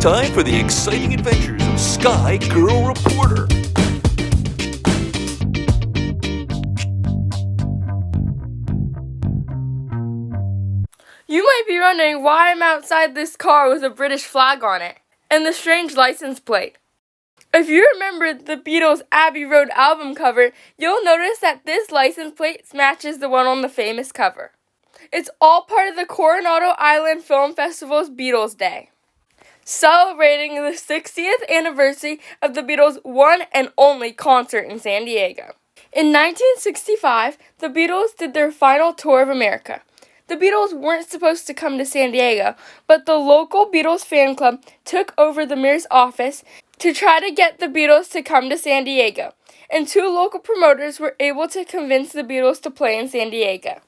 time for the exciting adventures of Sky Girl Reporter. You might be wondering why I'm outside this car with a British flag on it, and the strange license plate. If you remember the Beatles' Abbey Road album cover, you'll notice that this license plate matches the one on the famous cover. It's all part of the Coronado Island Film Festival's Beatles Day, celebrating the 60th anniversary of the Beatles' one and only concert in San Diego. In 1965, the Beatles did their final tour of America. The Beatles weren't supposed to come to San Diego, but the local Beatles fan club took over the mayor's office to try to get the Beatles to come to San Diego, and two local promoters were able to convince the Beatles to play in San Diego.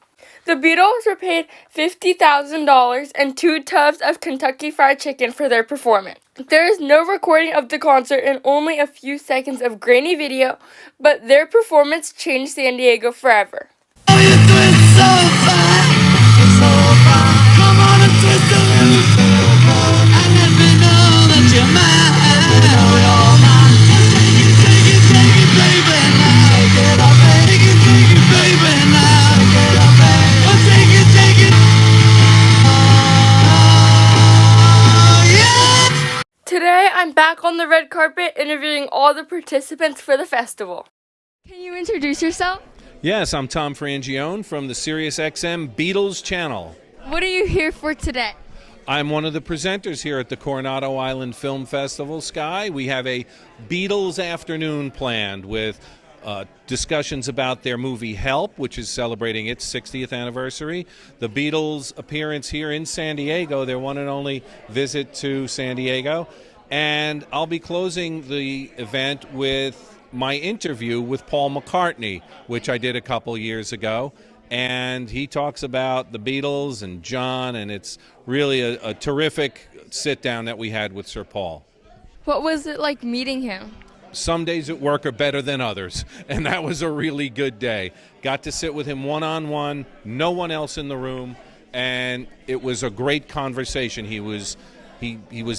The Beatles were paid $50,000 and 2 tubs of Kentucky Fried Chicken for their performance. There is no recording of the concert and only a few seconds of grainy video, but their performance changed San Diego forever. Today, I'm back on the red carpet interviewing all the participants for the festival. Can you introduce yourself? Yes, I'm Tom Frangione from the SiriusXM Beatles channel. What are you here for today? I'm one of the presenters here at the Coronado Island Film Festival, Sky. We have a Beatles afternoon planned with discussions about their movie Help, which is celebrating its 60th anniversary. The Beatles' appearance here in San Diego, their one and only visit to San Diego. And I'll be closing the event with my interview with Paul McCartney, which I did a couple years ago. And he talks about the Beatles and John, and it's really a terrific sit-down that we had with Sir Paul. What was it like meeting him? Some days at work are better than others, and that was a really good day. Got to sit with him one-on-one, no one else in the room, and it was a great conversation. He was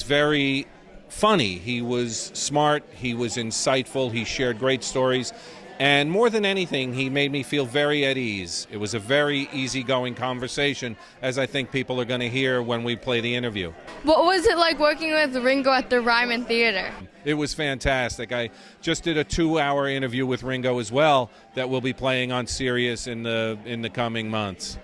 very funny, he was smart, he was insightful, he shared great stories, and more than anything, he made me feel very at ease. It was a very easygoing conversation, as I think people are going to hear when we play the interview. What was it like working with Ringo at the Ryman Theater? It was fantastic. I just did a 2-hour interview with Ringo as well that we'll be playing on Sirius in the coming months.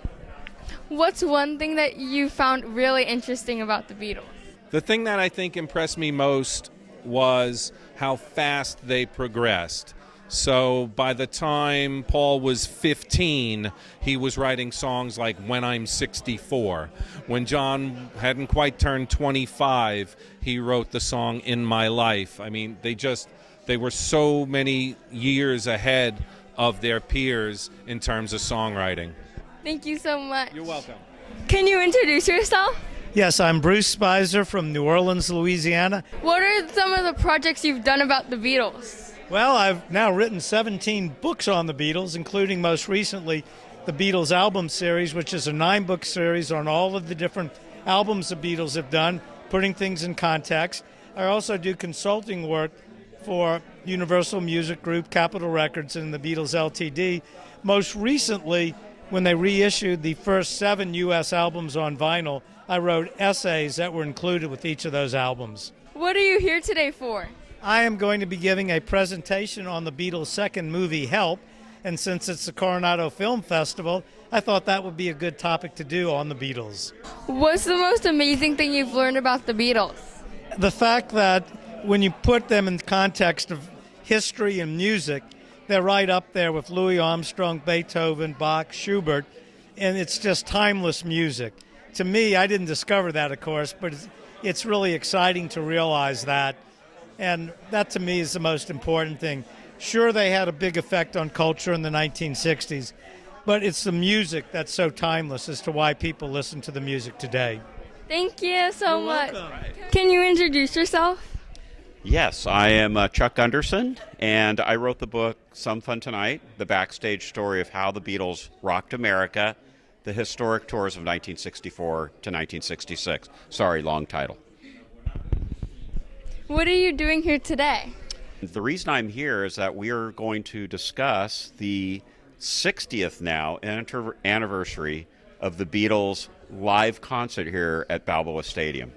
What's one thing that you found really interesting about the Beatles? The thing that I think impressed me most was how fast they progressed. So by the time Paul was 15, he was writing songs like When I'm 64. When John hadn't quite turned 25, he wrote the song In My Life. I mean, they were so many years ahead of their peers in terms of songwriting. Thank you so much. You're welcome. Can you introduce yourself? Yes, I'm Bruce Spizer from New Orleans, Louisiana. What are some of the projects you've done about the Beatles? Well, I've now written 17 books on the Beatles, including most recently the Beatles album series, which is a 9-book series on all of the different albums the Beatles have done, putting things in context. I also do consulting work for Universal Music Group, Capitol Records, and the Beatles Ltd. Most recently, when they reissued the first 7 U.S. albums on vinyl, I wrote essays that were included with each of those albums. What are you here today for? I am going to be giving a presentation on the Beatles' second movie, Help, and since it's the Coronado Film Festival, I thought that would be a good topic to do on the Beatles. What's the most amazing thing you've learned about the Beatles? The fact that when you put them in the context of history and music, they're right up there with Louis Armstrong, Beethoven, Bach, Schubert, and it's just timeless music. To me, I didn't discover that, of course, but it's really exciting to realize that. And that, to me, is the most important thing. Sure, they had a big effect on culture in the 1960s, but it's the music that's so timeless as to why people listen to the music today. Thank you so much. Welcome. Can you introduce yourself? Yes, I am Chuck Gunderson, and I wrote the book Some Fun Tonight, the backstage story of how the Beatles rocked America, the historic tours of 1964 to 1966. Sorry, long title. What are you doing here today? The reason I'm here is that we are going to discuss the 60th now anniversary of the Beatles live concert here at Balboa Stadium.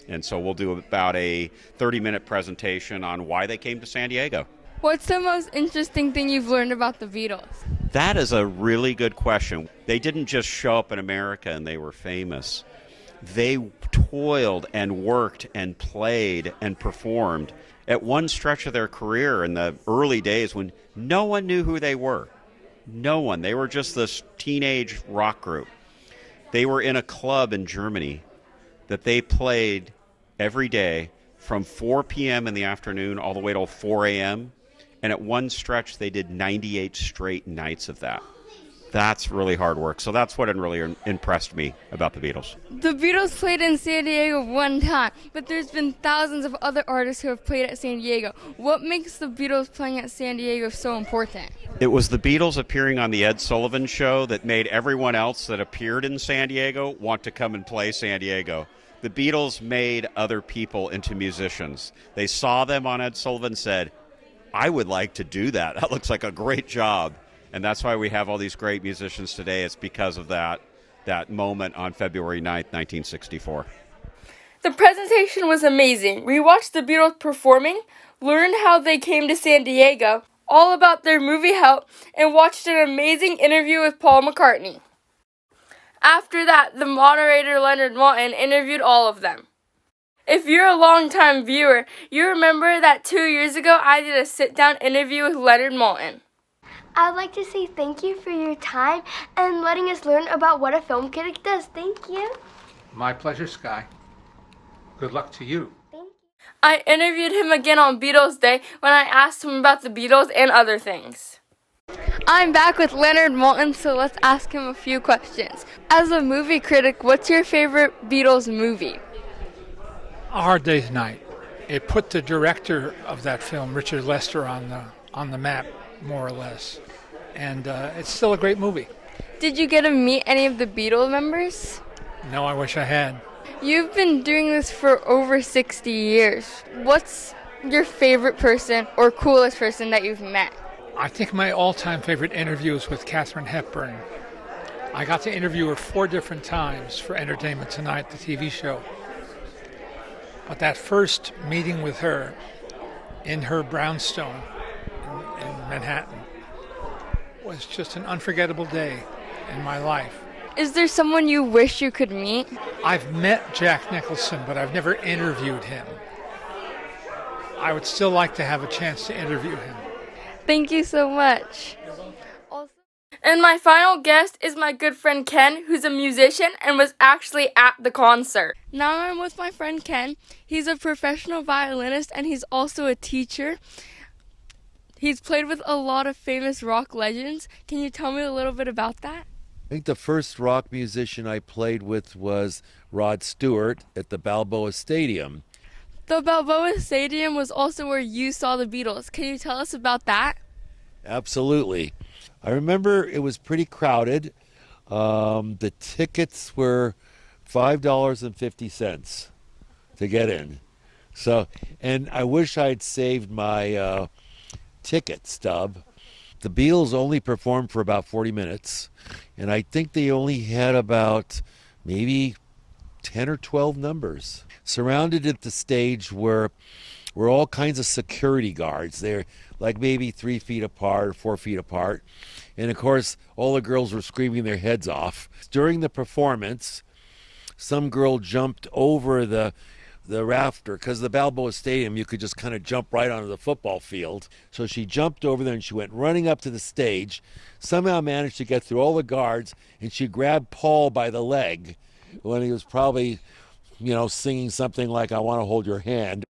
And so we'll do about a 30-minute presentation on why they came to San Diego. What's the most interesting thing you've learned about the Beatles? That is a really good question. They didn't just show up in America and they were famous. They toiled and worked and played and performed at one stretch of their career in the early days when no one knew who they were. No one. They were just this teenage rock group. They were in a club in Germany that they played every day from 4 p.m. in the afternoon all the way till 4 a.m. And at one stretch, they did 98 straight nights of that. That's really hard work. So that's what really impressed me about the Beatles. The Beatles played in San Diego one time, but there's been thousands of other artists who have played at San Diego. What makes the Beatles playing at San Diego so important? It was the Beatles appearing on the Ed Sullivan Show that made everyone else that appeared in San Diego want to come and play San Diego. The Beatles made other people into musicians. They saw them on Ed Sullivan and said, I would like to do that. That looks like a great job. And that's why we have all these great musicians today. It's because of that moment on February 9th, 1964. The presentation was amazing. We watched the Beatles performing, learned how they came to San Diego, all about their movie Help, and watched an amazing interview with Paul McCartney. After that, the moderator Leonard Maltin interviewed all of them. If you're a longtime viewer, you remember that 2 years ago I did a sit-down interview with Leonard Maltin. I'd like to say thank you for your time and letting us learn about what a film critic does. Thank you. My pleasure, Sky. Good luck to you. Thank you. I interviewed him again on Beatles Day when I asked him about the Beatles and other things. I'm back with Leonard Maltin, so let's ask him a few questions. As a movie critic, what's your favorite Beatles movie? A Hard Day's Night. It put the director of that film, Richard Lester, on the map, more or less. And it's still a great movie. Did you get to meet any of the Beatles members? No, I wish I had. You've been doing this for over 60 years. What's your favorite person or coolest person that you've met? I think my all-time favorite interview is with Katharine Hepburn. I got to interview her 4 different times for Entertainment Tonight, the TV show. But that first meeting with her in her brownstone in Manhattan was just an unforgettable day in my life. Is there someone you wish you could meet? I've met Jack Nicholson, but I've never interviewed him. I would still like to have a chance to interview him. Thank you so much. And my final guest is my good friend Ken, who's a musician and was actually at the concert. Now I'm with my friend Ken. He's a professional violinist and he's also a teacher. He's played with a lot of famous rock legends. Can you tell me a little bit about that? I think the first rock musician I played with was Rod Stewart at the Balboa Stadium. The Balboa Stadium was also where you saw the Beatles. Can you tell us about that? Absolutely. I remember it was pretty crowded. The tickets were $5.50 to get in. So, and I wish I'd saved my ticket stub. The Beatles only performed for about 40 minutes, and I think they only had about maybe 10 or 12 numbers. Surrounded at the stage were all kinds of security guards. They're like maybe 3 feet apart or 4 feet apart. And of course, all the girls were screaming their heads off. During the performance, some girl jumped over the rafter, because the Balboa Stadium, you could just kind of jump right onto the football field. So she jumped over there and she went running up to the stage, somehow managed to get through all the guards, and she grabbed Paul by the leg when he was probably, singing something like, I Want to Hold Your Hand.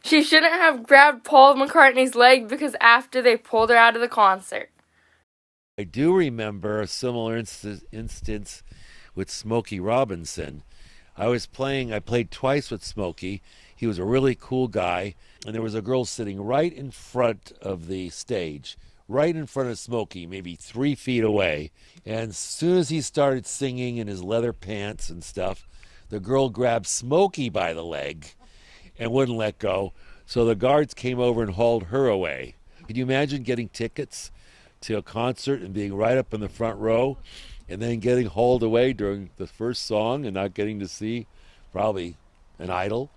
She shouldn't have grabbed Paul McCartney's leg because after they pulled her out of the concert. I do remember a similar instance with Smokey Robinson. I played twice with Smokey. He was a really cool guy, and there was a girl sitting right in front of the stage, right in front of Smokey, maybe 3 feet away. And as soon as he started singing in his leather pants and stuff, the girl grabbed Smokey by the leg and wouldn't let go. So the guards came over and hauled her away. Can you imagine getting tickets to a concert and being right up in the front row and then getting hauled away during the first song and not getting to see probably an idol?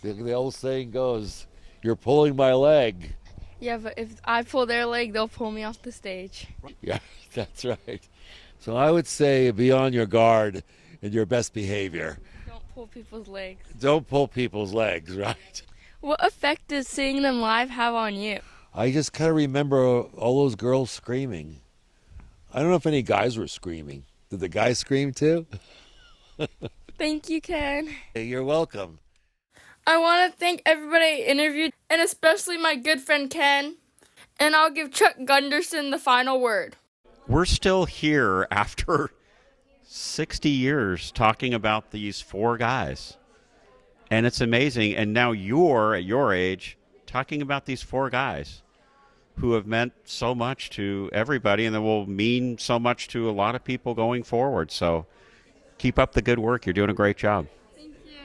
The old saying goes, "You're pulling my leg." Yeah, but if I pull their leg, they'll pull me off the stage. Yeah, that's right. So I would say be on your guard and your best behavior. Don't pull people's legs. Don't pull people's legs, right? What effect does seeing them live have on you? I just kind of remember all those girls screaming. I don't know if any guys were screaming. Did the guys scream too? Thank you, Ken. Hey, you're welcome. I want to thank everybody I interviewed, and especially my good friend Ken. And I'll give Chuck Gunderson the final word. We're still here after 60 years talking about these four guys. And it's amazing. And now you're, at your age, talking about these four guys who have meant so much to everybody and that will mean so much to a lot of people going forward. So keep up the good work. You're doing a great job. Thank you.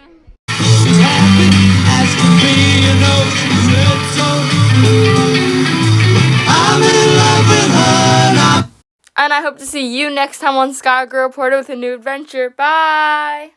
And I hope to see you next time on Sky Girl Reporter with a new adventure. Bye!